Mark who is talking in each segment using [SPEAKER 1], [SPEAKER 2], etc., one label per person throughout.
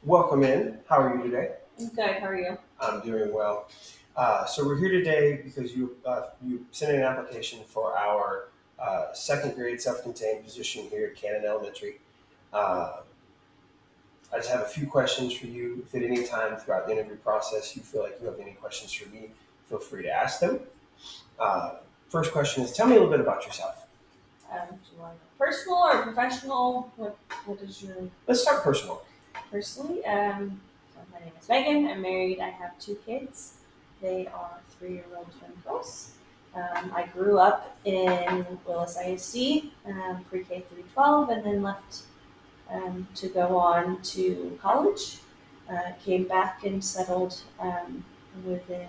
[SPEAKER 1] Welcome in. How are you today?
[SPEAKER 2] I'm good. How are you?
[SPEAKER 1] I'm doing well. So we're here today because you sent in an application for our second grade self-contained position here at Cannon Elementary. Uh, I just have a few questions for you. If at any time throughout the interview process you feel like you have any questions for me, feel free to ask them. First question is, tell me a little bit about yourself.
[SPEAKER 2] Do you want personal or professional? What is your
[SPEAKER 1] Let's start personal.
[SPEAKER 2] personally? So my name is Megan. I'm married. I have two kids. They are 3-year-old twin girls. I grew up in Willis ISD, pre-K through 12, and then left to go on to college. Came back and settled within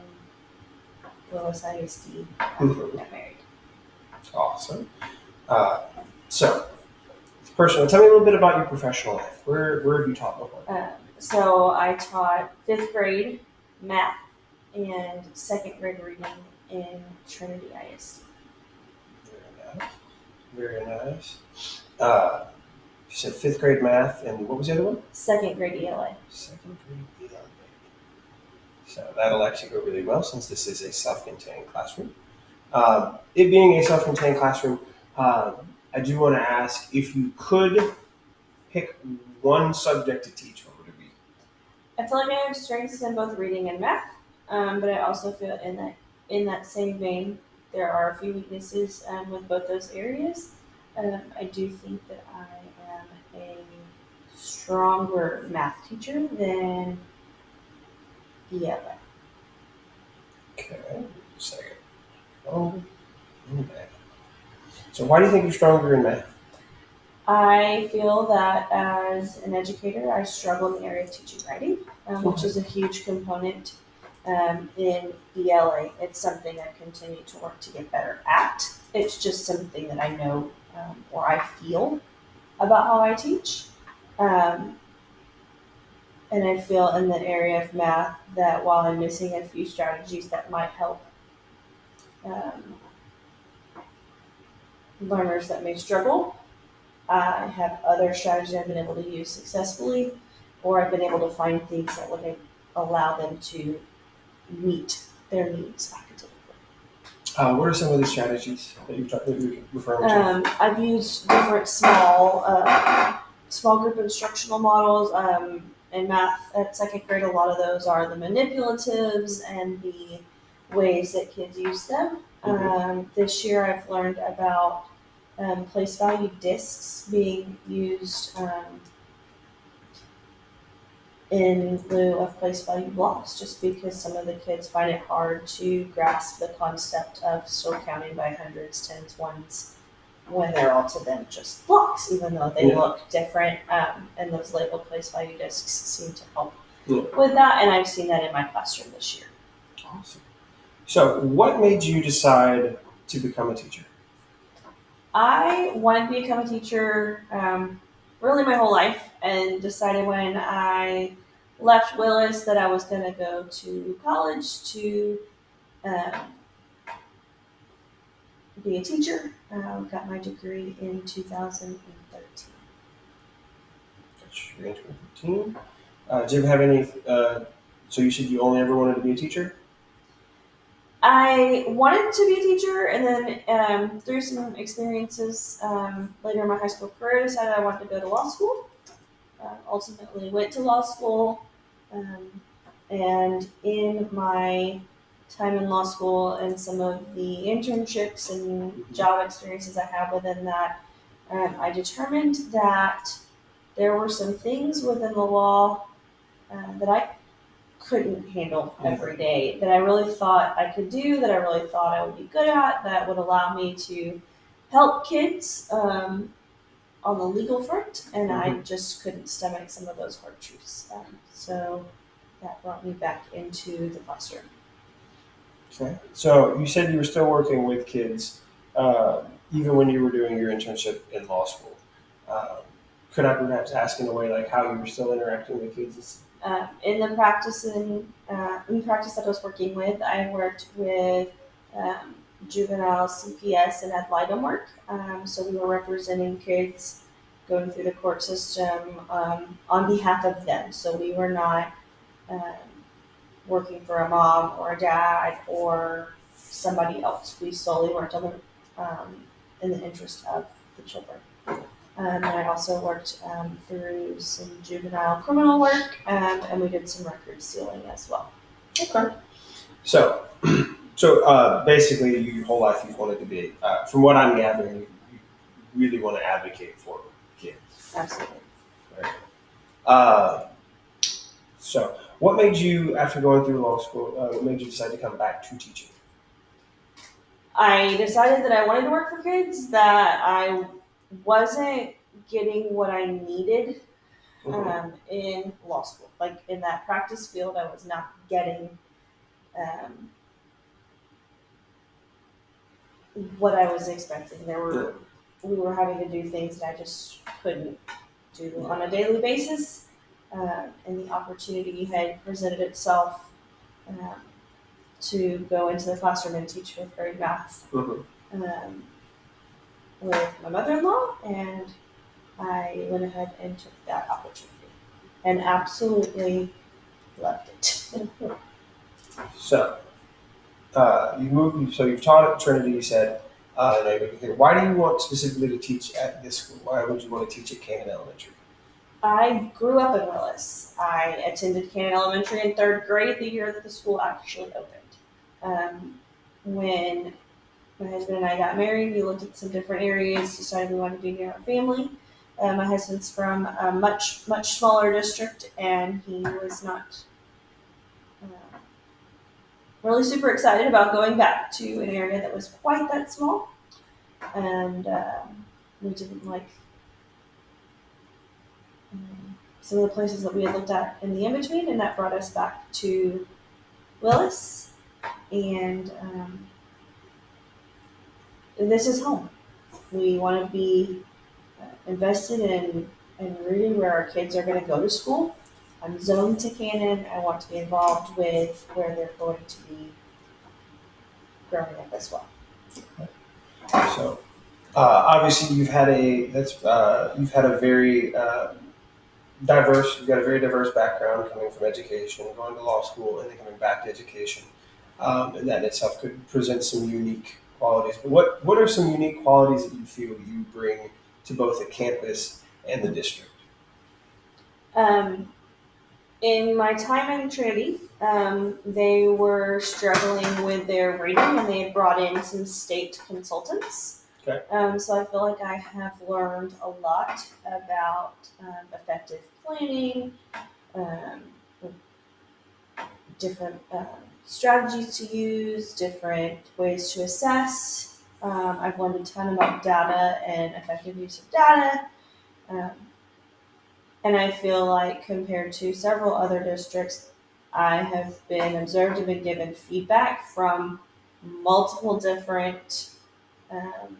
[SPEAKER 2] Willis ISD after we got married.
[SPEAKER 1] Awesome. Uh, so, personal. Tell me a little bit about your professional life. Where have you taught before?
[SPEAKER 2] So I taught 5th grade math and 2nd grade reading in Trinity ISD.
[SPEAKER 1] Very nice. Very nice. You said 5th grade math, and what was the other one?
[SPEAKER 2] 2nd grade ELA.
[SPEAKER 1] 2nd grade EDLE. So that'll actually go really well since this is a self-contained classroom. It being a self-contained classroom, I do want to ask if you could pick one subject to teach, what would it be?
[SPEAKER 2] I feel like I have strengths in both reading and math, but I also feel in that same vein, there are a few weaknesses with both those areas. I do think that I am a stronger math teacher than ELA.
[SPEAKER 1] Okay, second. Oh, okay. So why do you think you're stronger in math?
[SPEAKER 2] I feel that as an educator, I struggle in the area of teaching writing, which is a huge component in ELA. It's something I continue to work to get better at. It's just something that I know or I feel about how I teach. Um, and I feel in the area of math that while I'm missing a few strategies that might help um, learners that may struggle, I have other strategies I've been able to use successfully, or I've been able to find things that would allow them to meet their needs academically.
[SPEAKER 1] What are some of the strategies that you're referring to?
[SPEAKER 2] I've used different small group instructional models. In math at 2nd grade, a lot of those are the manipulatives and the ways that kids use them. This year I've learned about place value discs being used in lieu of place value blocks, just because some of the kids find it hard to grasp the concept of still counting by hundreds, tens, ones when they're all to them just blocks, even though they look different. And those labeled place value discs seem to help with that, and I've seen that in my classroom this year.
[SPEAKER 1] Awesome. So, what made you decide to become a teacher?
[SPEAKER 2] I wanted to become a teacher really my whole life, and decided when I left Willis that I was going to go to college to be a teacher. Got my degree in 2013.
[SPEAKER 1] You're in 2013. Did you ever have any? So you said you only ever wanted to be a teacher?
[SPEAKER 2] I wanted to be a teacher, and then through some experiences later in my high school career, I decided I wanted to go to law school. Ultimately went to law school, and in my time in law school and some of the internships and job experiences I have within that, I determined that there were some things within the law that I couldn't handle every day, that I really thought I could do, that I really thought I would be good at, that would allow me to help kids on the legal front, and I just couldn't stomach some of those hard truths. So that brought me back into the classroom.
[SPEAKER 1] Okay. So you said you were still working with kids even when you were doing your internship in law school. Could I perhaps ask in a way like how you were still interacting with kids?
[SPEAKER 2] In the practice that I was working with, I worked with juvenile CPS and ad litem work. So we were representing kids going through the court system on behalf of them. So we were not um, working for a mom or a dad or somebody else. We solely worked in the interest of the children. And I also worked through some juvenile criminal work, and we did some record sealing as well.
[SPEAKER 1] Okay. So, basically, your whole life you've wanted to be, from what I'm gathering, you really want to advocate for kids.
[SPEAKER 2] Absolutely.
[SPEAKER 1] Right? So, what made you, after going through law school, what made you decide to come back to teaching?
[SPEAKER 2] I decided that I wanted to work for kids, that I wasn't getting what I needed in law school. Like in that practice field, I was not getting um, what I was expecting. We were having to do things that I just couldn't do on a daily basis, and the opportunity had presented itself um, to go into the classroom and teach fifth grade math um, with my mother-in-law, and I went ahead and took that opportunity and absolutely loved it.
[SPEAKER 1] So, you moved. So you've taught at Trinity. You said. Now you're here. Why do you want specifically to teach at this school? Why would you want to teach at Cannon Elementary?
[SPEAKER 2] I grew up in Willis. I attended Cannon Elementary in third grade, the year that the school actually opened. When my husband and I got married, we looked at some different areas, decided we wanted to be near our family. My husband's from a much, much smaller district, and he was not really super excited about going back to an area that was quite that small. And we didn't like some of the places that we had looked at in the in-between, and that brought us back to Willis. And this is home. We want to be invested in and rooted where our kids are going to go to school. I'm zoned to Cannon. I want to be involved with where they're going to be growing up as well.
[SPEAKER 1] So, obviously, you've had a very diverse. You've got a very diverse background coming from education, going to law school, and then coming back to education, and that in itself could present some unique qualities. But what are some unique qualities that you feel you bring to both the campus and the district?
[SPEAKER 2] In my time in Trinity, they were struggling with their rating, and they had brought in some state consultants.
[SPEAKER 1] Okay.
[SPEAKER 2] So I feel like I have learned a lot about effective planning, um, different strategies to use, different ways to assess. I've learned a ton about data and effective use of data. Um, and I feel like compared to several other districts, I have been observed and been given feedback from multiple different um,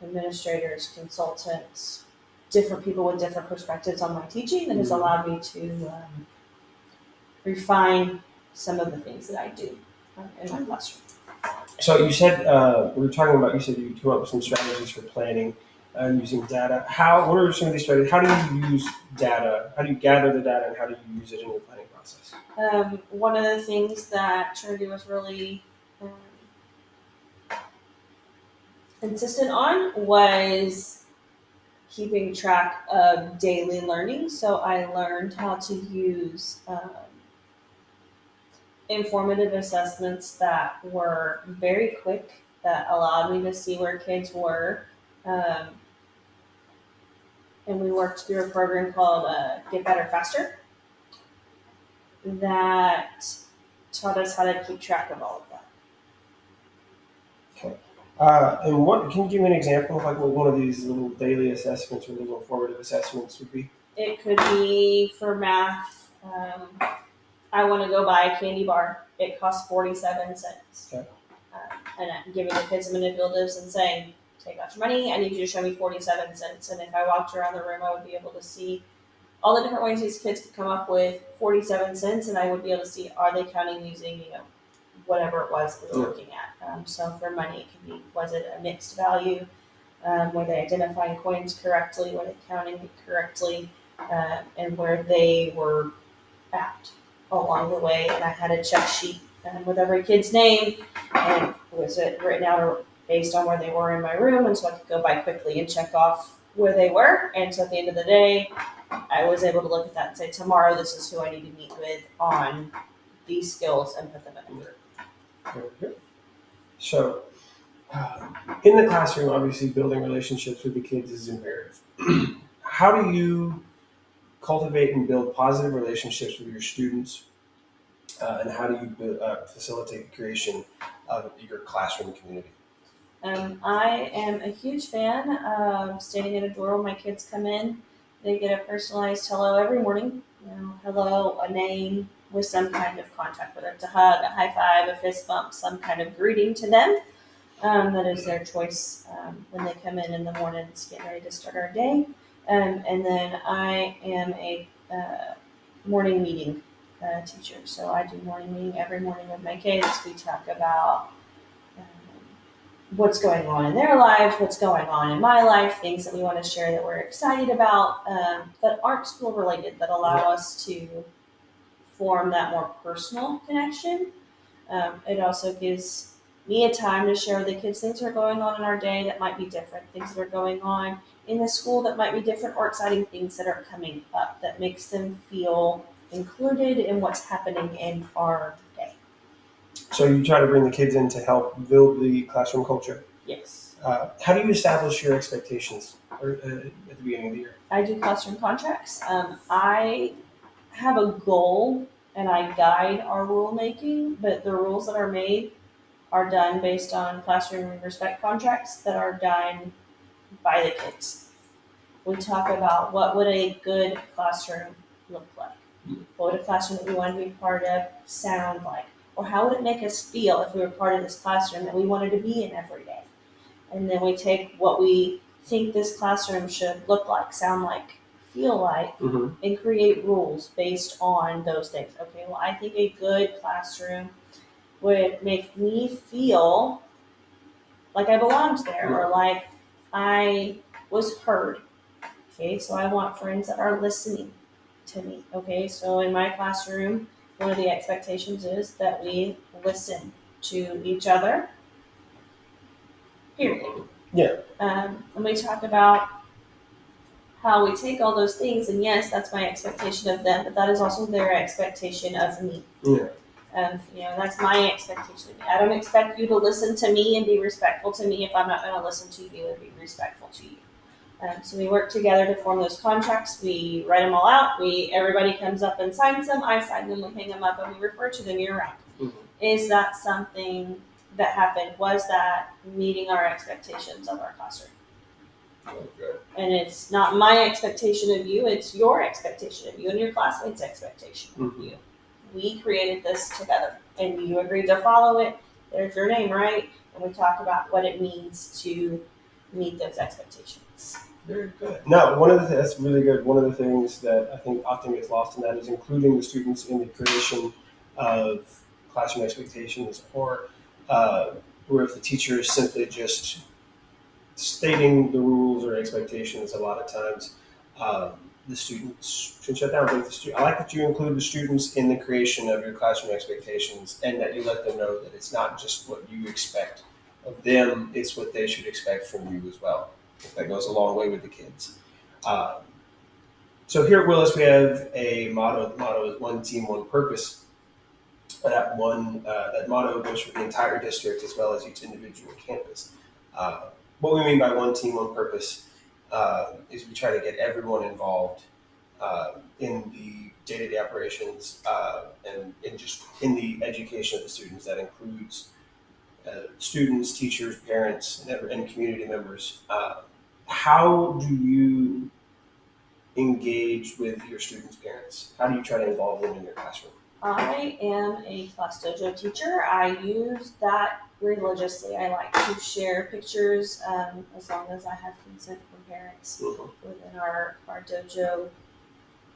[SPEAKER 2] administrators, consultants, different people with different perspectives on my teaching that has allowed me to refine some of the things that I do in my classroom.
[SPEAKER 1] So you said we were talking about. You said you came up with some strategies for planning and using data. What are some of these strategies? How do you use data? How do you gather the data, and how do you use it in your planning process?
[SPEAKER 2] One of the things that Trinity was really insistent on was keeping track of daily learning. So I learned how to use informative assessments that were very quick, that allowed me to see where kids were. And we worked through a program called Get Better Faster that taught us how to keep track of all of that.
[SPEAKER 1] Okay. And what can you give me an example of like what one of these little daily assessments or little formative assessments would be?
[SPEAKER 2] It could be for math. I want to go buy a candy bar. It costs 47 cents.
[SPEAKER 1] Okay.
[SPEAKER 2] And I'm giving the kids manipulatives and saying, take out your money. I need you to show me 47 cents. And if I walked around the room, I would be able to see all the different ways these kids could come up with 47 cents. And I would be able to see, are they counting using, whatever it was that we were looking at. So for money, it could be, was it a mixed value? were they identifying coins correctly, were they counting it correctly, and where they were at along the way. And I had a check sheet with every kid's name, and was it written out based on where they were in my room, and so I could go by quickly and check off where they were. And so at the end of the day, I was able to look at that and say, tomorrow this is who I need to meet with on these skills and put them in a group.
[SPEAKER 1] Very good. So, in the classroom, obviously, building relationships with the kids is imperative. How do you cultivate and build positive relationships with your students, and how do you facilitate the creation of your classroom community?
[SPEAKER 2] I am a huge fan of standing at a door when my kids come in. They get a personalized hello every morning. Hello, a name with some kind of contact, whether it's a hug, a high five, a fist bump, some kind of greeting to them. That is their choice when they come in the mornings, getting ready to start our day. And then I am a morning meeting teacher. So I do morning meeting every morning with my kids. We talk about what's going on in their lives, what's going on in my life, things that we want to share that we're excited about, that aren't school related, that allow us to form that more personal connection. It also gives me a time to share with the kids things that are going on in our day that might be different, things that are going on in the school that might be different, or exciting things that are coming up that makes them feel included in what's happening in our day.
[SPEAKER 1] So you try to bring the kids in to help build the classroom culture.
[SPEAKER 2] Yes.
[SPEAKER 1] How do you establish your expectations at the beginning of the year?
[SPEAKER 2] I do classroom contracts. I have a goal and I guide our rulemaking, but the rules that are made are done based on classroom respect contracts that are done by the kids. We talk about what would a good classroom look like? What would a classroom that we want to be part of sound like? Or how would it make us feel if we were part of this classroom that we wanted to be in every day? And then we take what we think this classroom should look like, sound like, feel like, and create rules based on those things. Okay, well, I think a good classroom would make me feel like I belonged there, or like I was heard. Okay, so I want friends that are listening to me. Okay, so in my classroom, one of the expectations is that we listen to each other. Period.
[SPEAKER 1] Yeah.
[SPEAKER 2] And we talk about how we take all those things, and yes, that's my expectation of them, but that is also their expectation of me.
[SPEAKER 1] Yeah.
[SPEAKER 2] That's my expectation of me. I don't expect you to listen to me and be respectful to me if I'm not going to listen to you and be respectful to you. So we work together to form those contracts. We write them all out. Everybody comes up and signs them. I sign them. We hang them up, and we refer to them year round. Is that something that happened? Was that meeting our expectations of our classroom?
[SPEAKER 1] Okay.
[SPEAKER 2] And it's not my expectation of you, it's your expectation of you and your classmates' expectation of you. We created this together, and you agreed to follow it. There's your name, right? And we talk about what it means to meet those expectations.
[SPEAKER 1] Very good. No, that's really good. One of the things that I think often gets lost in that is including the students in the creation of classroom expectations, or where if the teacher is simply just stating the rules or expectations, a lot of times the students can shut down. I like that you include the students in the creation of your classroom expectations, and that you let them know that it's not just what you expect of them, it's what they should expect from you as well. That goes a long way with the kids. So here at Willis, we have a motto. The motto is one team, one purpose. That motto goes for the entire district as well as each individual campus. What we mean by one team, one purpose is we try to get everyone involved in the day-to-day operations and in the education of the students. That includes students, teachers, parents, and community members. How do you engage with your students' parents? How do you try to involve them in your classroom?
[SPEAKER 2] I am a class dojo teacher. I use that religiously. I like to share pictures as long as I have consent from parents within our dojo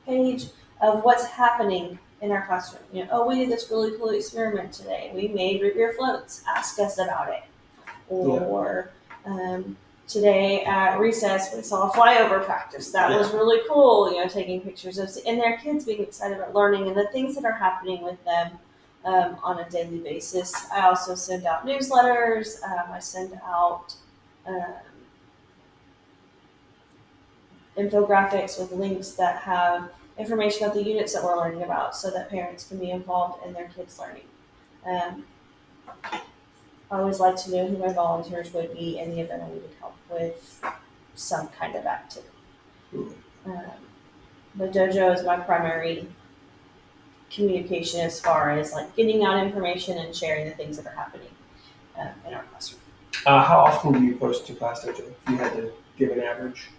[SPEAKER 2] page of what's happening in our classroom. We did this really cool experiment today. We made root beer floats. Ask us about it. Or today at recess, we saw a flyover practice. That was really cool, taking pictures of, and their kids being excited about learning and the things that are happening with them on a daily basis. I also send out newsletters. I send out infographics with links that have information about the units that we're learning about so that parents can be involved in their kids' learning. I always like to know who my volunteers would be in the event I needed help with some kind of activity. The dojo is my primary communication as far as like getting out information and sharing the things that are happening in our classroom.
[SPEAKER 1] How often do you post to Class Dojo? If you had to give an average.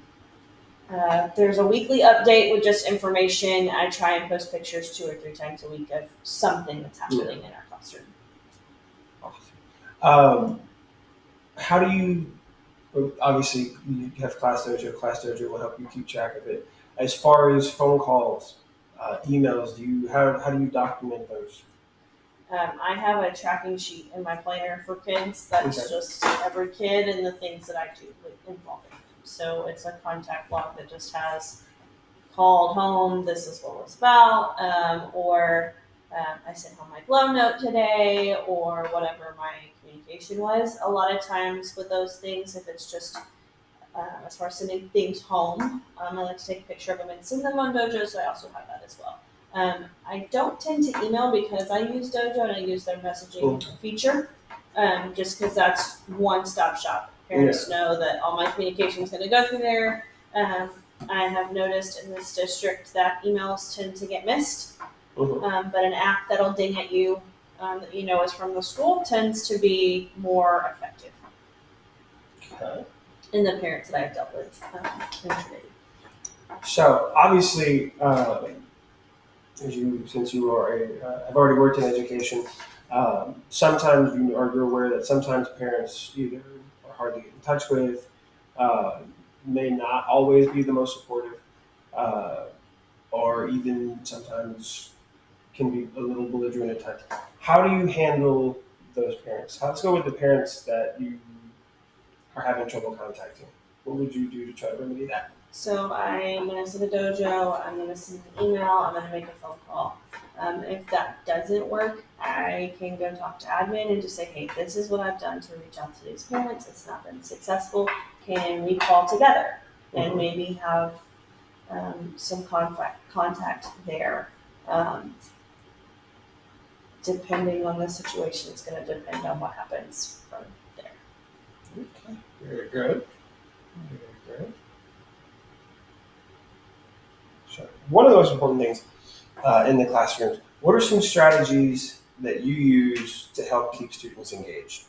[SPEAKER 2] There's a weekly update with just information. I try and post pictures 2 or 3 times a week of something that's happening in our classroom.
[SPEAKER 1] Awesome. How do you, obviously you have Class Dojo will help you keep track of it. As far as phone calls, emails, how do you document those?
[SPEAKER 2] I have a tracking sheet in my planner for kids that's just every kid and the things that I do involving them. So it's a contact log that just has called home, this is what it was about, or I sent home my glow note today, or whatever my communication was. A lot of times with those things, if it's just as far as sending things home, I like to take a picture of them and send them on Dojo, so I also have that as well. I don't tend to email because I use Dojo and I use their messaging feature, just because that's one-stop shop. Parents know that all my communication is going to go through there. I have noticed in this district that emails tend to get missed, but an app that'll ding at you that you know is from the school tends to be more effective.
[SPEAKER 1] Okay.
[SPEAKER 2] In the parents that I've dealt with in Trinity.
[SPEAKER 1] So obviously, since you are have already worked in education, sometimes you're aware that sometimes parents either are hard to get in touch with, may not always be the most supportive, or even sometimes can be a little belligerent at times. How do you handle those parents? Let's go with the parents that you are having trouble contacting. What would you do to try to remedy that?
[SPEAKER 2] So I'm going to send a dojo, I'm going to send an email, I'm going to make a phone call. If that doesn't work, I can go talk to admin and just say, hey, this is what I've done to reach out to these parents. It's not been successful. Can we call together and maybe have some contact there? Depending on the situation, it's going to depend on what happens from there.
[SPEAKER 1] Okay, very good. Very good. So, one of the most important things in the classrooms, what are some strategies that you use to help keep students engaged?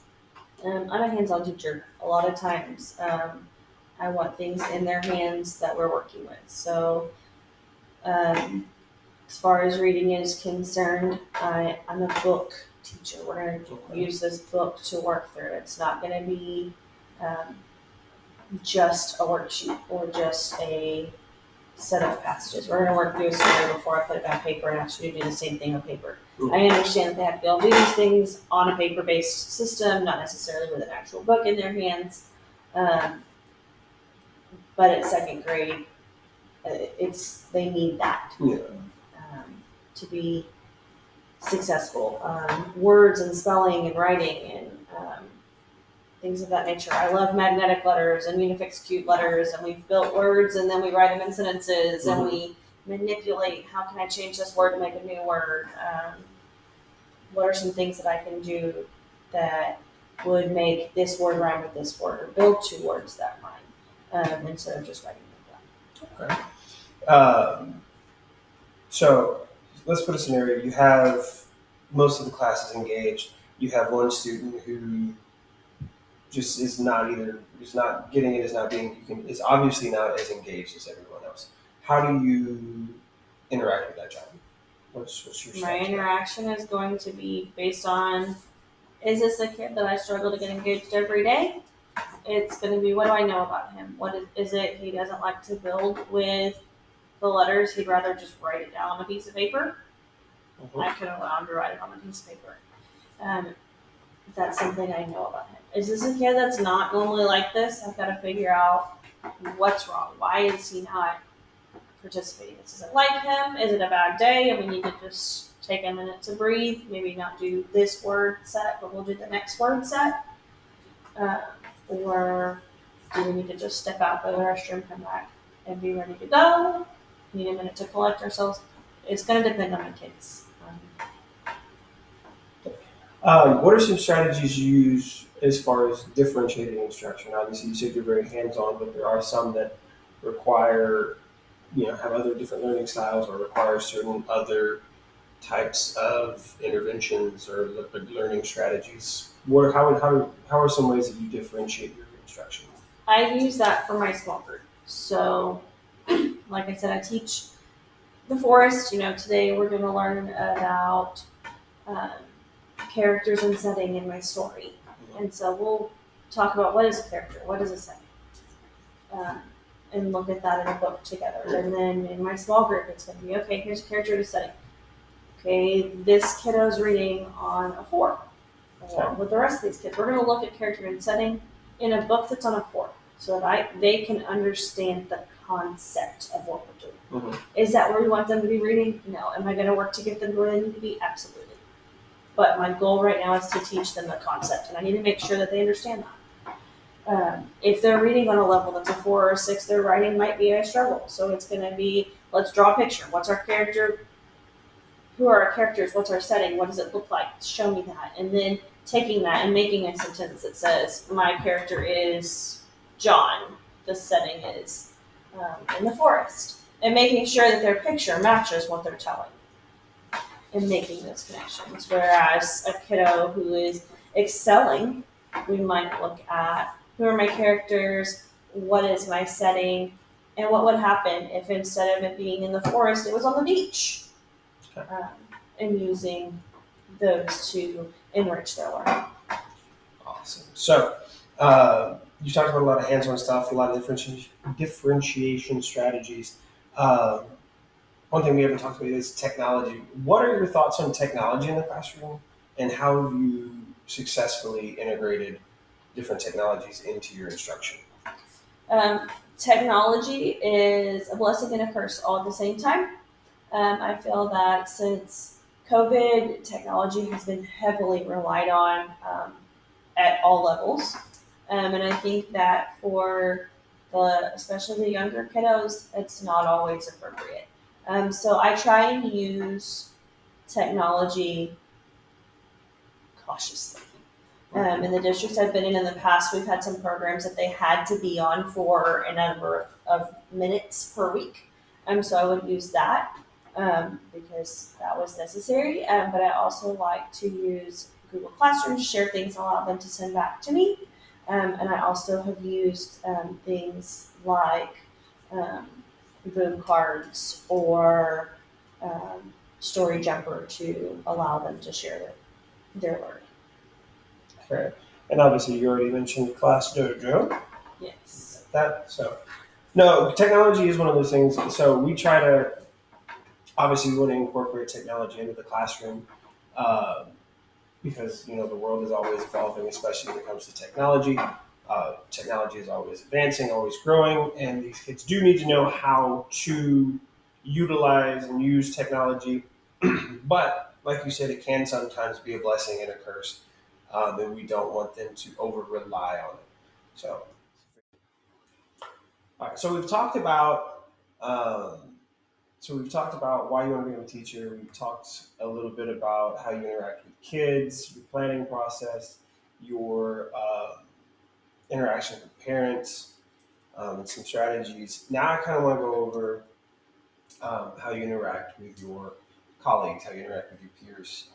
[SPEAKER 2] I'm a hands-on teacher. A lot of times, I want things in their hands that we're working with. So, as far as reading is concerned, I'm a book teacher. We're going to use this book to work through. It's not going to be just a worksheet or just a set of passages. We're going to work through a story before I put it on paper and ask you to do the same thing on paper. I understand that they have to be able to do these things on a paper-based system, not necessarily with an actual book in their hands. But at second grade, they need that to be successful. Words and spelling and writing and things of that nature. I love magnetic letters and unifix cute letters, and we've built words and then we write them in sentences and we manipulate how can I change this word to make a new word. What are some things that I can do that would make this word rhyme with this word, or build 2 words that rhyme instead of just writing them down.
[SPEAKER 1] Okay. So let's put a scenario. You have most of the classes engaged. You have one student who just is not getting it, is obviously not as engaged as everyone else. How do you interact with that child? What's your strategy?
[SPEAKER 2] My interaction is going to be based on, is this a kid that I struggle to get engaged every day? It's going to be, what do I know about him? What is it? He doesn't like to build with the letters. He'd rather just write it down on a piece of paper. I could allow him to write it on a piece of paper. That's something I know about him. is this a kid that's not normally like this? I've got to figure out what's wrong. Why is he not participating? Is it like him? Is it a bad day and we need to just take a minute to breathe? Maybe not do this word set, but we'll do the next word set. Or do we need to just step out, go to the restroom, come back, and be ready to go? Need a minute to collect ourselves. It's going to depend on the kids.
[SPEAKER 1] What are some strategies you use as far as differentiating instruction? Obviously, you said you're very hands-on, but there are some that require, have other different learning styles or require certain other types of interventions or learning strategies. How are some ways that you differentiate your instruction?
[SPEAKER 2] I use that for my small group. So, like I said, I teach the forest. Today we're going to learn about um, characters and setting in my story. And so we'll talk about what is a character, what is a setting, and look at that in a book together. And then in my small group, it's going to be, okay, here's a character and a setting. Okay, this kiddo's reading on a 4. Along with the rest of these kids, we're going to look at character and setting in a book that's on a 4, so that they can understand the concept of what we're doing.
[SPEAKER 1] Mm-hmm.
[SPEAKER 2] Is that where we want them to be reading? No. Am I going to work to get them to where they need to be? Absolutely. But my goal right now is to teach them the concept, and I need to make sure that they understand that. If they're reading on a level that's a 4 or a 6, their writing might be a struggle. So it's going to be, let's draw a picture. What's our character? Who are our characters? What's our setting? What does it look like? Show me that. And then taking that and making a sentence that says, my character is John. The setting is in the forest. And making sure that their picture matches what they're telling. And making those connections. Whereas a kiddo who is excelling, we might look at who are my characters, what is my setting, and what would happen if instead of it being in the forest, it was on the beach. And using those to enrich their learning.
[SPEAKER 1] Awesome. So you talked about a lot of hands-on stuff, a lot of differentiation strategies. One thing we haven't talked about is technology. What are your thoughts on technology in the classroom, and how have you successfully integrated different technologies into your instruction?
[SPEAKER 2] Technology is a blessing and a curse all at the same time. I feel that since COVID, technology has been heavily relied on at all levels. And I think that for especially the younger kiddos, it's not always appropriate. So I try and use technology cautiously. In the districts I've been in the past, we've had some programs that they had to be on for a number of minutes per week. So I would use that because that was necessary. But I also like to use Google Classroom to share things and allow them to send back to me. And I also have used things like boom cards or Story Jumper to allow them to share their learning.
[SPEAKER 1] Okay. And obviously, you already mentioned Class Dojo.
[SPEAKER 2] Yes.
[SPEAKER 1] No, technology is one of those things. So we try to, obviously, we want to incorporate technology into the classroom because, the world is always evolving, especially when it comes to technology. Technology is always advancing, always growing, and these kids do need to know how to utilize and use technology. But like you said, it can sometimes be a blessing and a curse, and we don't want them to over rely on it. So, all right. So we've talked about why you want to become a teacher. We've talked a little bit about how you interact with kids, your planning process, your interaction with parents, and some strategies. Now I kind of want to go over how you interact with your colleagues, how you interact with your peers.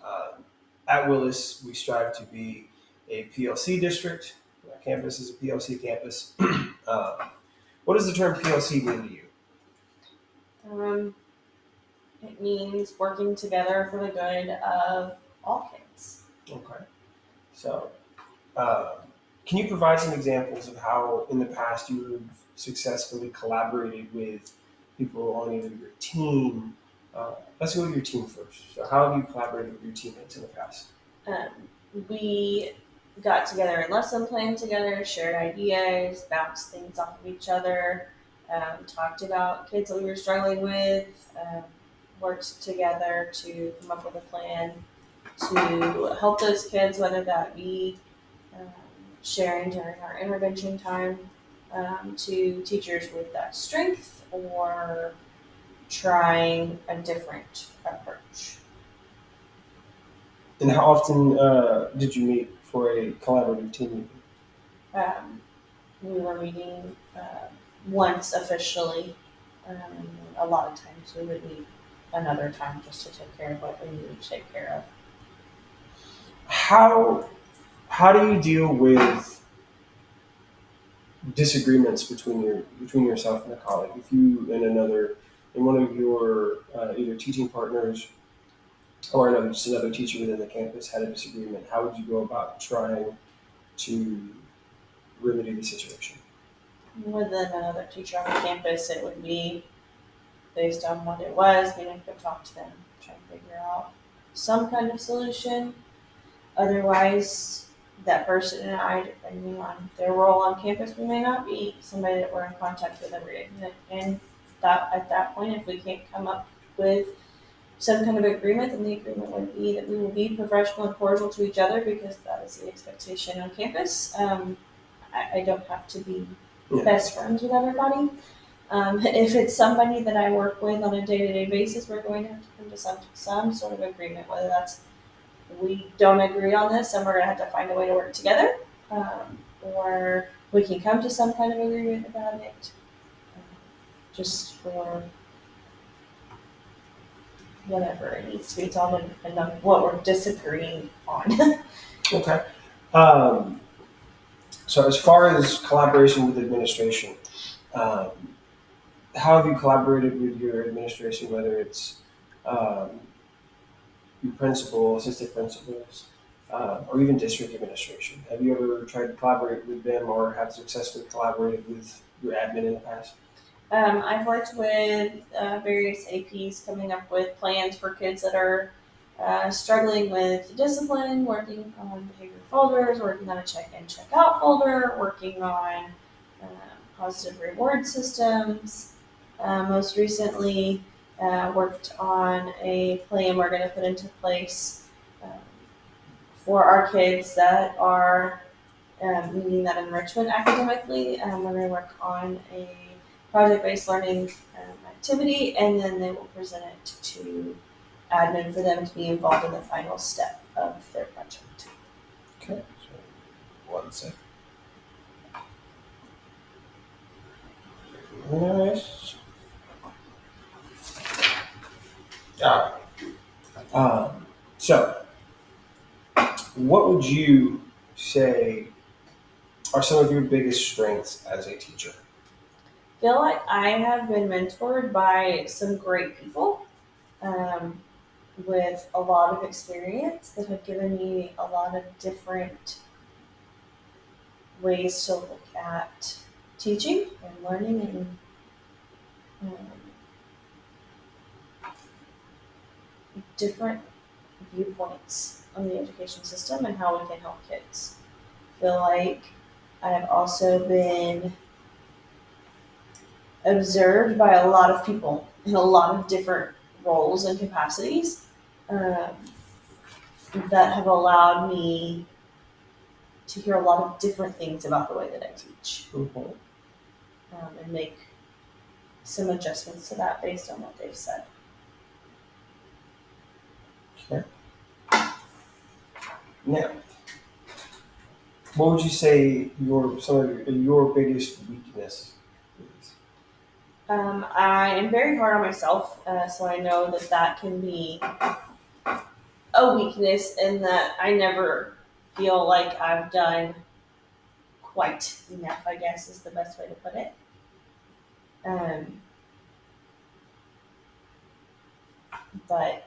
[SPEAKER 1] At Willis, we strive to be a PLC district. Our campus is a PLC campus. What does the term PLC mean to you?
[SPEAKER 2] It means working together for the good of all kids.
[SPEAKER 1] Okay. So, can you provide some examples of how in the past you have successfully collaborated with people on either your team? Let's go with your team first. So how have you collaborated with your teammates in the past?
[SPEAKER 2] We got together and lesson planned together, shared ideas, bounced things off of each other, talked about kids that we were struggling with, worked together to come up with a plan to help those kids, whether that be um, sharing during our intervention time to teachers with that strength or trying a different approach.
[SPEAKER 1] And how often did you meet for a collaborative team meeting?
[SPEAKER 2] Um, we were meeting once officially. A lot of times we would meet another time just to take care of what we needed to take care of.
[SPEAKER 1] How do you deal with disagreements between yourself and a colleague? If you and one of your either teaching partners or just another teacher within the campus had a disagreement, how would you go about trying to remedy the situation?
[SPEAKER 2] With another teacher on campus, it would be based on what it was. We would go talk to them, try and figure out some kind of solution. Otherwise, that person and I, depending on their role on campus, we may not be somebody that we're in contact with every day. And that at that point, if we can't come up with some kind of agreement, then the agreement would be that we will be professional and cordial to each other because that is the expectation on campus. I don't have to be best friends with everybody. If it's somebody that I work with on a day-to-day basis, we're going to have to come to some sort of agreement, whether that's we don't agree on this and we're going to have to find a way to work together, or we can come to some kind of agreement about it, just for whatever it needs to be. It's all going to depend on what we're disagreeing on.
[SPEAKER 1] Okay. Um, so as far as collaboration with administration, um, how have you collaborated with your administration, whether it's um, your principal, assistant principals, or even district administration? Have you ever tried to collaborate with them or have successfully collaborated with your admin in the past?
[SPEAKER 2] I've worked with various APs coming up with plans for kids that are struggling with discipline, working on behavior folders, working on a check in, check out folder, working on uh, positive reward systems. Most recently, worked on a plan we're going to put into place um, for our kids that are needing that enrichment academically. We're going to work on a project-based learning activity, and then they will present it to admin for them to be involved in the final step of their project.
[SPEAKER 1] Okay. So, one second. Nice. All right. So, what would you say are some of your biggest strengths as a teacher?
[SPEAKER 2] Feel like I have been mentored by some great people um, with a lot of experience that have given me a lot of different ways to look at teaching and learning and different viewpoints on the education system and how we can help kids. Feel like I have also been observed by a lot of people in a lot of different roles and capacities um, that have allowed me to hear a lot of different things about the way that I teach
[SPEAKER 1] Mhm.
[SPEAKER 2] and make some adjustments to that based on what they've said.
[SPEAKER 1] Okay. Now, what would you say your biggest weakness is?
[SPEAKER 2] I am very hard on myself, so I know that that can be a weakness in that I never feel like I've done quite enough, I guess is the best way to put it. Um, but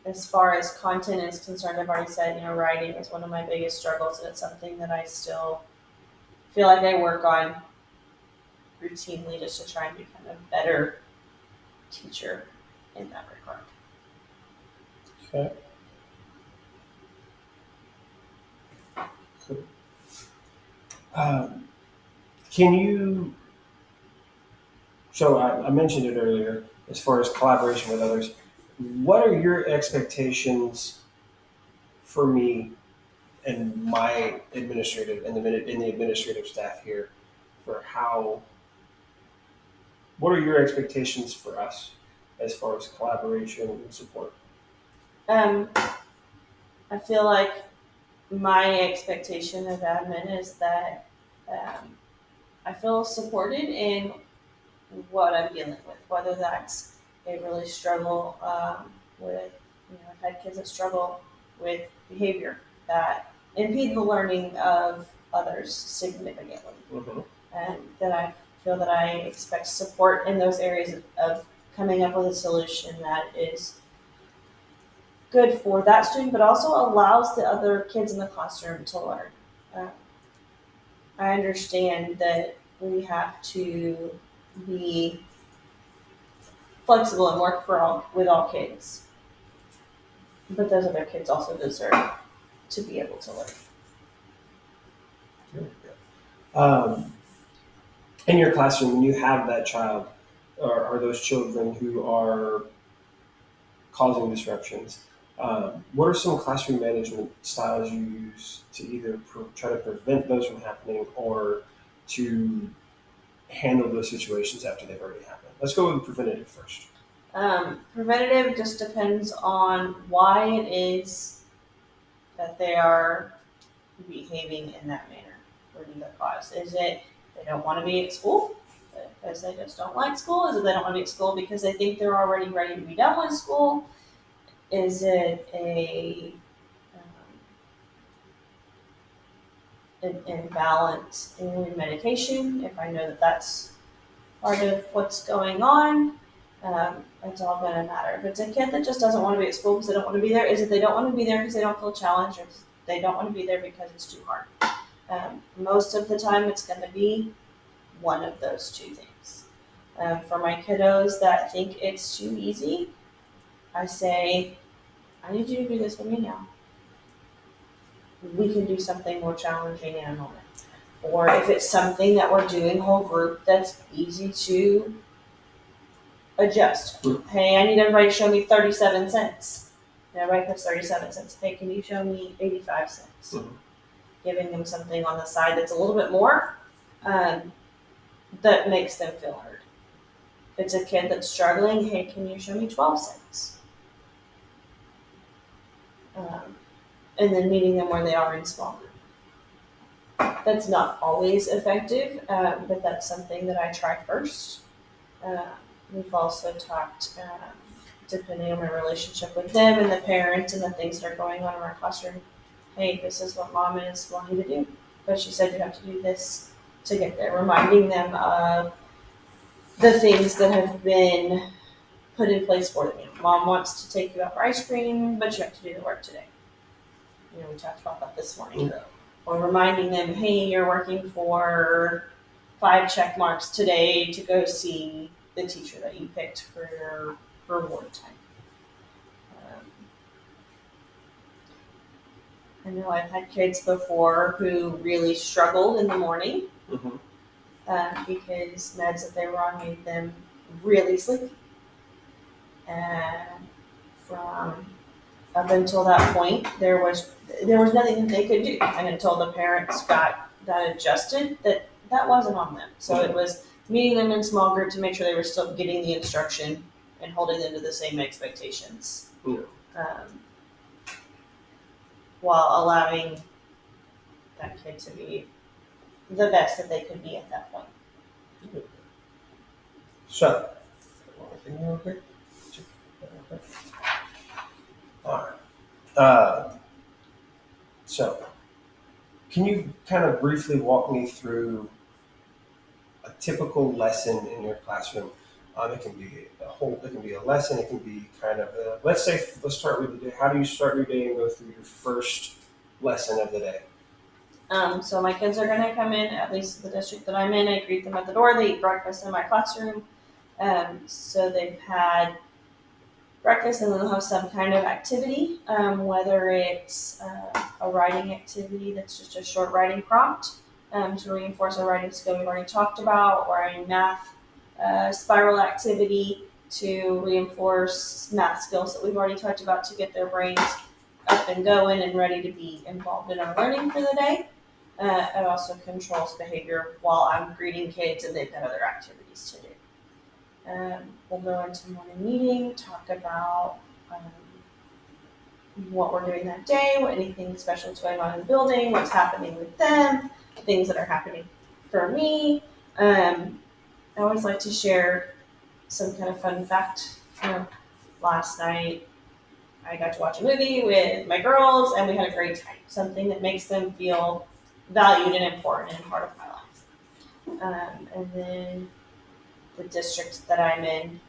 [SPEAKER 2] as far as content is concerned, I've already said, writing is one of my biggest struggles, and it's something that I still feel like I work on routinely just to try and become a better teacher in that regard.
[SPEAKER 1] Okay. Um, can you? So I mentioned it earlier. As far as collaboration with others, what are your expectations for me and my administrative and the administrative staff here for how? What are your expectations for us as far as collaboration and support?
[SPEAKER 2] Um, I feel like my expectation of admin is that um, I feel supported in what I'm dealing with, whether that's they really struggle with, I've had kids that struggle with behavior that impede the learning of others significantly,
[SPEAKER 1] Mm-hmm.
[SPEAKER 2] and that I feel that I expect support in those areas of coming up with a solution that is good for that student, but also allows the other kids in the classroom to learn. Uh, I understand that we have to be flexible and work for all with all kids, but those other kids also deserve to be able to learn.
[SPEAKER 1] Um, in your classroom, when you have that child or those children who are causing disruptions, what are some classroom management styles you use to either try to prevent those from happening or to handle those situations after they've already happened? Let's go with preventative first.
[SPEAKER 2] Preventative just depends on why it is that they are behaving in that manner. What is the cause? Is it they don't want to be at school because they just don't like school? Is it they don't want to be at school because they think they're already ready to be done with school? Is it an imbalance in medication? If I know that that's part of what's going on, it's all going to matter. If it's a kid that just doesn't want to be at school because they don't want to be there, is it they don't want to be there because they don't feel challenged, or they don't want to be there because it's too hard? Most of the time, it's going to be one of those two things. For my kiddos that think it's too easy, I say, I need you to do this with me now. We can do something more challenging in a moment. Or if it's something that we're doing whole group that's easy to adjust. Hey, I need everybody to show me 37 cents. And everybody puts 37 cents. Hey, can you show me 85 cents?
[SPEAKER 1] Mhm.
[SPEAKER 2] Giving them something on the side that's a little bit more, that makes them feel heard. If it's a kid that's struggling, hey, can you show me 12 cents? And then meeting them where they are in small group. That's not always effective, but that's something that I try first. We've also talked, depending on my relationship with them and the parents and the things that are going on in our classroom. Hey, this is what mom is wanting to do, but she said you have to do this to get there. Reminding them of the things that have been put in place for them. Mom wants to take you out for ice cream, but you have to do the work today. We talked about that this morning.
[SPEAKER 1] Yeah.
[SPEAKER 2] Or reminding them, hey, you're working for 5 check marks today to go see the teacher that you picked for your reward time. I know I've had kids before who really struggled in the morning
[SPEAKER 1] Mhm.
[SPEAKER 2] because meds that they were on made them really sleepy. And from up until that point, there was nothing that they could do, and until the parents got that adjusted, that wasn't on them. So it was meeting them in small group to make sure they were still getting the instruction and holding them to the same expectations,
[SPEAKER 1] Yeah.
[SPEAKER 2] while allowing that kid to be the best that they could be at that point.
[SPEAKER 1] So, okay. All right. So, can you kind of briefly walk me through a typical lesson in your classroom? It can be it can be a lesson. It can be kind of let's start with the day. How do you start your day and go through your first lesson of the day?
[SPEAKER 2] So my kids are gonna come in, at least the district that I'm in. I greet them at the door. They eat breakfast in my classroom. So they've had breakfast, and then they'll have some kind of activity, whether it's a writing activity that's just a short writing prompt to reinforce a writing skill we've already talked about, or a math spiral activity to reinforce math skills that we've already talked about to get their brains up and going and ready to be involved in our learning for the day. It also controls behavior while I'm greeting kids and they've got other activities to do. We'll go into morning meeting, talk about what we're doing that day, what anything special is going on in the building, what's happening with them, things that are happening for me. I always like to share some kind of fun fact. Last night I got to watch a movie with my girls and we had a great time. Something that makes them feel valued and important and part of my life. And then the district that I'm in,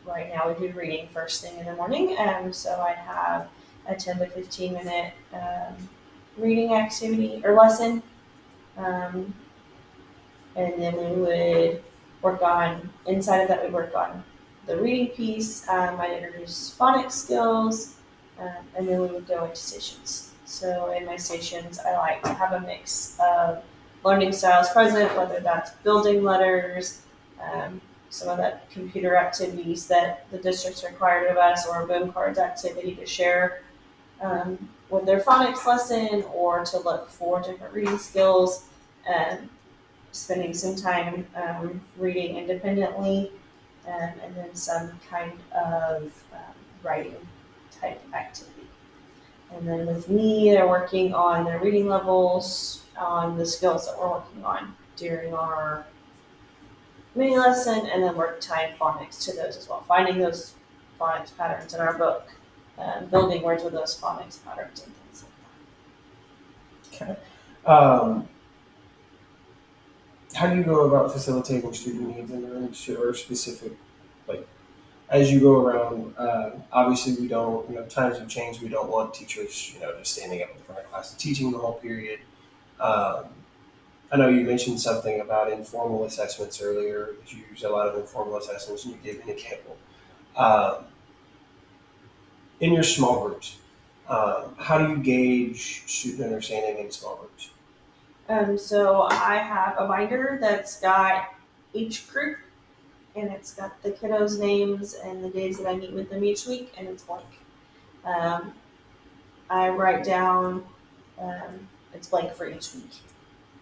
[SPEAKER 2] right now we do reading first thing in the morning. So I have a 10 to 15 minute reading activity or lesson. And then we would work on, inside of that, we work on the reading piece. I'd introduce phonics skills, and then we would go into stations. So in my stations, I like to have a mix of learning styles present, whether that's building letters, some of that computer activities that the district's required of us, or a boom cards activity to share with their phonics lesson, or to look for different reading skills, and spending some time reading independently, and then some kind of writing type activity. And then with me, they're working on their reading levels, on the skills that we're working on during our mini lesson, and then we're tying phonics to those as well, finding those phonics patterns in our book, building words with those phonics patterns and things like that.
[SPEAKER 1] Okay. How do you go about facilitating student needs and learning or specific, like, as you go around? Obviously, we don't, times have changed. We don't want teachers, just standing up in front of class and teaching the whole period. I know you mentioned something about informal assessments earlier. That you use a lot of informal assessments, and you gave an example. In your small groups, how do you gauge student understanding in small groups?
[SPEAKER 2] So I have a binder that's got each group, and it's got the kiddos' names and the days that I meet with them each week, and it's blank. I write down, it's blank for each week.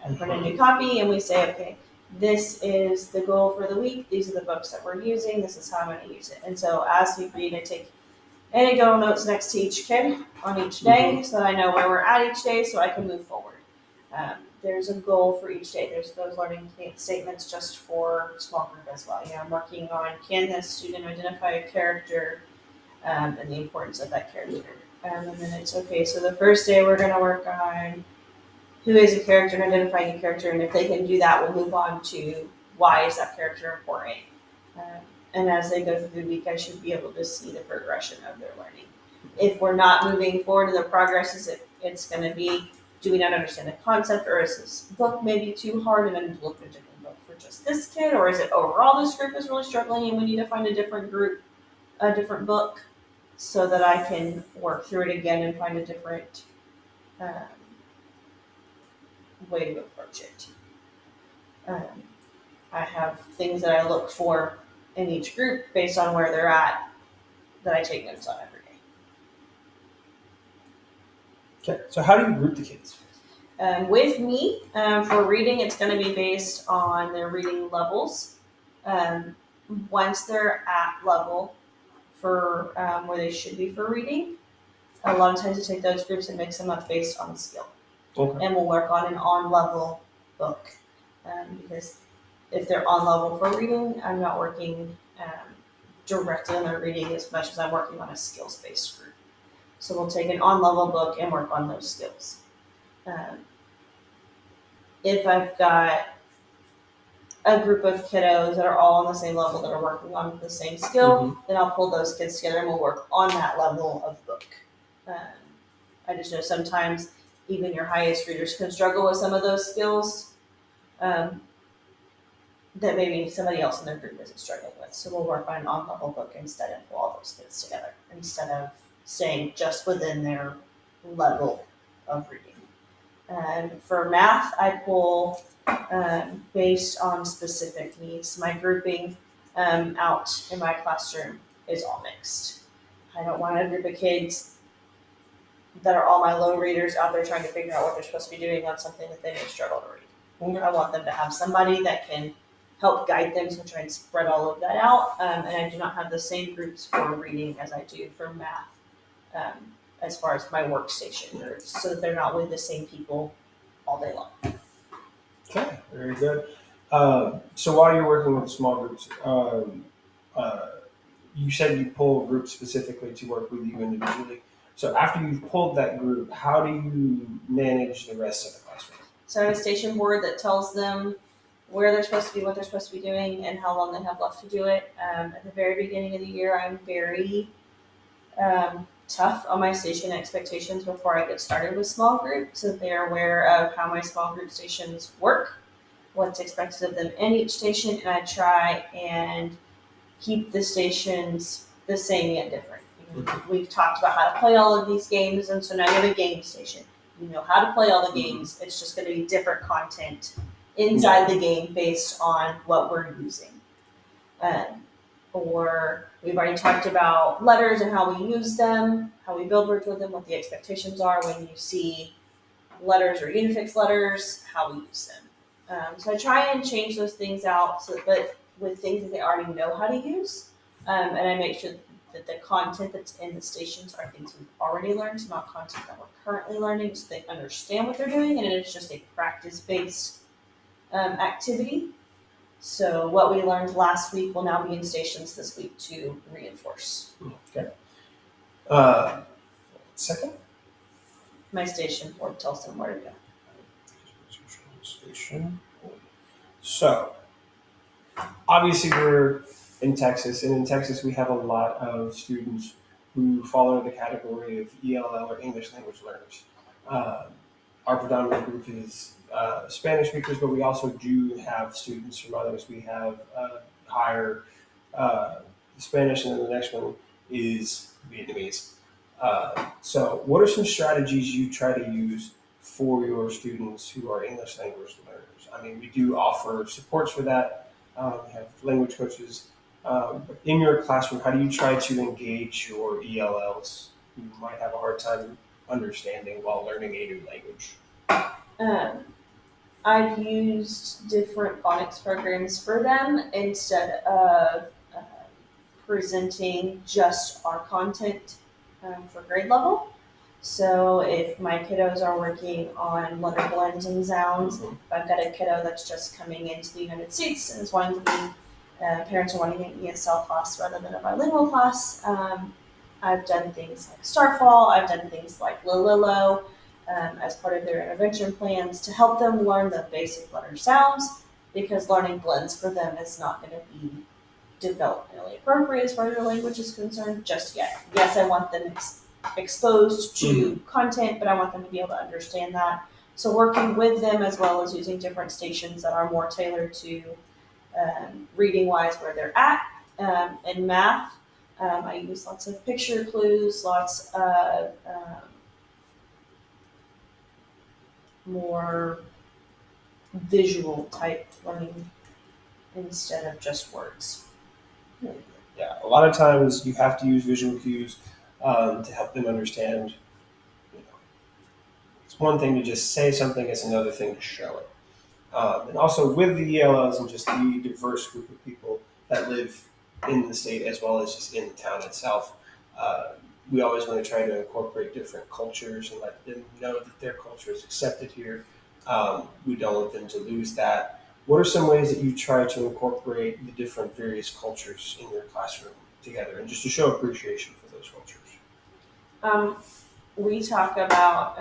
[SPEAKER 2] I print a new copy and we say, okay, this is the goal for the week. These are the books that we're using. This is how I'm going to use it. And so as we read, I take anecdotal notes next to each kid on each day so that I know where we're at each day so I can move forward. There's a goal for each day. There's those learning statements just for small group as well. I'm working on, can this student identify a character and the importance of that character. And then it's okay, so the first day we're going to work on who is a character and identifying a character, and if they can do that, we'll move on to why is that character important. And as they go through the week, I should be able to see the progression of their learning. If we're not moving forward, the progress is it's going to be, do we not understand the concept, or is this book maybe too hard and then look at a different book for just this kid, or is it overall this group is really struggling and we need to find a different group, a different book, so that I can work through it again and find a different way to approach it. I have things that I look for in each group based on where they're at that I take notes on every day.
[SPEAKER 1] Okay, so how do you group the kids?
[SPEAKER 2] With me, for reading, it's going to be based on their reading levels. Once they're at level for where they should be for reading, a lot of times I take those groups and mix them up based on skill.
[SPEAKER 1] Okay.
[SPEAKER 2] And we'll work on an on-level book. Because if they're on level for reading, I'm not working directly on their reading as much as I'm working on a skills-based group. So we'll take an on-level book and work on those skills. If I've got a group of kiddos that are all on the same level that are working on the same skill, then I'll pull those kids together and we'll work on that level of book. I just know sometimes even your highest readers can struggle with some of those skills that maybe somebody else in their group isn't struggling with. So we'll work on an on-level book instead and pull all those kids together instead of staying just within their level of reading. For math, I pull based on specific needs. My grouping out in my classroom is all mixed. I don't want a group of kids that are all my low readers out there trying to figure out what they're supposed to be doing on something that they may struggle to read. I want them to have somebody that can help guide them, so try and spread all of that out. And I do not have the same groups for reading as I do for math, as far as my workstation groups, so that they're not with the same people all day long.
[SPEAKER 1] Okay, very good. So while you're working with small groups, you said you pull a group specifically to work with you individually. So after you've pulled that group, how do you manage the rest of the classroom?
[SPEAKER 2] So I have a station board that tells them where they're supposed to be, what they're supposed to be doing, and how long they have left to do it. At the very beginning of the year, I'm very tough on my station expectations before I get started with small groups, so that they're aware of how my small group stations work, what's expected of them in each station, and I try and keep the stations the same yet different. We've talked about how to play all of these games, and so now you have a game station. You know how to play all the games. It's just going to be different content inside the game based on what we're using. Or we've already talked about letters and how we use them, how we build words with them, what the expectations are when you see letters or unifix letters, how we use them. So I try and change those things out, but with things that they already know how to use, and I make sure that the content that's in the stations are things we've already learned, not content that we're currently learning, so they understand what they're doing, and it's just a practice-based activity. So what we learned last week will now be in stations this week to reinforce.
[SPEAKER 1] Okay. Second?
[SPEAKER 2] My station board tells them where to go.
[SPEAKER 1] Station. So, obviously we're in Texas, and in Texas we have a lot of students who fall under the category of ELL or English language learners. Our predominant group is Spanish speakers, but we also do have students from others. We have higher Spanish, and then the next one is Vietnamese. So what are some strategies you try to use for your students who are English language learners? I mean, we do offer supports for that. We have language coaches. In your classroom, how do you try to engage your ELLs who might have a hard time understanding while learning a new language?
[SPEAKER 2] I've used different phonics programs for them instead of presenting just our content for grade level. So if my kiddos are working on letter blends and sounds, if I've got a kiddo that's just coming into the United States and is wanting to be, parents are wanting an ESL class rather than a bilingual class, I've done things like Starfall, I've done things like Lililo as part of their intervention plans to help them learn the basic letter sounds, because learning blends for them is not going to be developmentally appropriate as far as their language is concerned just yet. Yes, I want them exposed to content, but I want them to be able to understand that. So working with them as well as using different stations that are more tailored to reading-wise where they're at. In math, I use lots of picture clues, lots of more visual type learning instead of just words.
[SPEAKER 1] Yeah, a lot of times you have to use visual cues to help them understand. You know, it's one thing to just say something; it's another thing to show it. And also with the ELLs and just the diverse group of people that live in the state as well as just in the town itself, we always want to try to incorporate different cultures and let them know that their culture is accepted here. We don't want them to lose that. What are some ways that you try to incorporate the different various cultures in your classroom together and just to show appreciation for those cultures?
[SPEAKER 2] We talk about,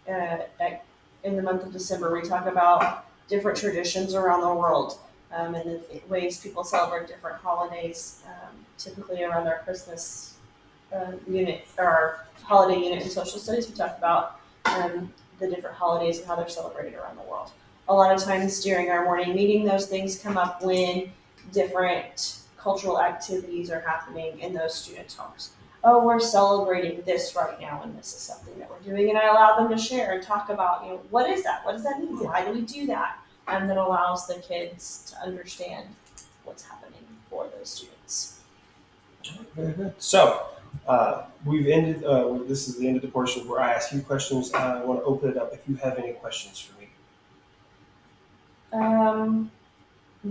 [SPEAKER 2] in the month of December, we talk about different traditions around the world and the ways people celebrate different holidays, typically around our Christmas unit, or our holiday unit in social studies. We talk about the different holidays and how they're celebrated around the world. A lot of times during our morning meeting, those things come up when different cultural activities are happening in those students' homes. Oh, we're celebrating this right now, and this is something that we're doing. And I allow them to share and talk about, what is that? What does that mean? Why do we do that? And that allows the kids to understand what's happening for those students.
[SPEAKER 1] Very good. So we've ended. This is the end of the portion where I ask you questions. I want to open it up if you have any questions for me.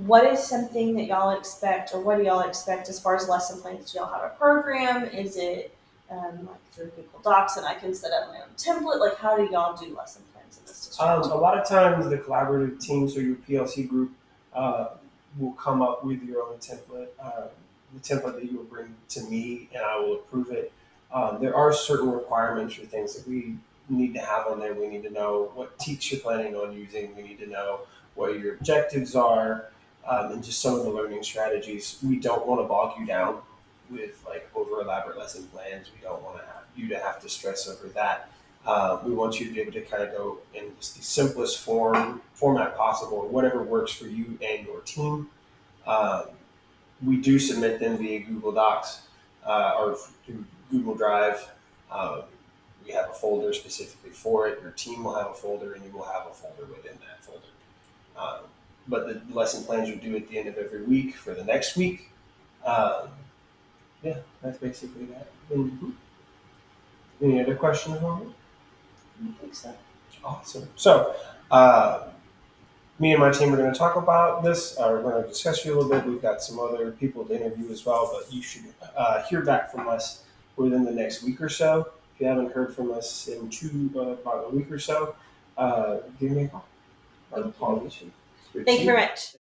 [SPEAKER 2] What is something that y'all expect, or what do y'all expect as far as lesson plans? Do y'all have a program? Is it like through Google Docs and I can set up my own template? Like, how do y'all do lesson plans in this district?
[SPEAKER 1] A lot of times the collaborative teams or your PLC group will come up with your own template, the template that you will bring to me and I will approve it. There are certain requirements for things that we need to have on there. We need to know what teach you're planning on using. We need to know what your objectives are, and just some of the learning strategies. We don't want to bog you down with like over elaborate lesson plans. We don't want you to have to stress over that. We want you to be able to kind of go in just the simplest format possible, whatever works for you and your team. We do submit them via Google Docs or through Google Drive. We have a folder specifically for it. Your team will have a folder, and you will have a folder within that folder. But the lesson plans you do at the end of every week for the next week. Yeah, that's basically that. Mm-hmm. Any other questions on it?
[SPEAKER 2] I don't think so.
[SPEAKER 1] Awesome. So, me and my team are going to talk about this. We're going to discuss you a little bit. We've got some other people to interview as well, but you should hear back from us within the next week or so. If you haven't heard from us in about a week or so, give me a call.
[SPEAKER 2] Thank you very much.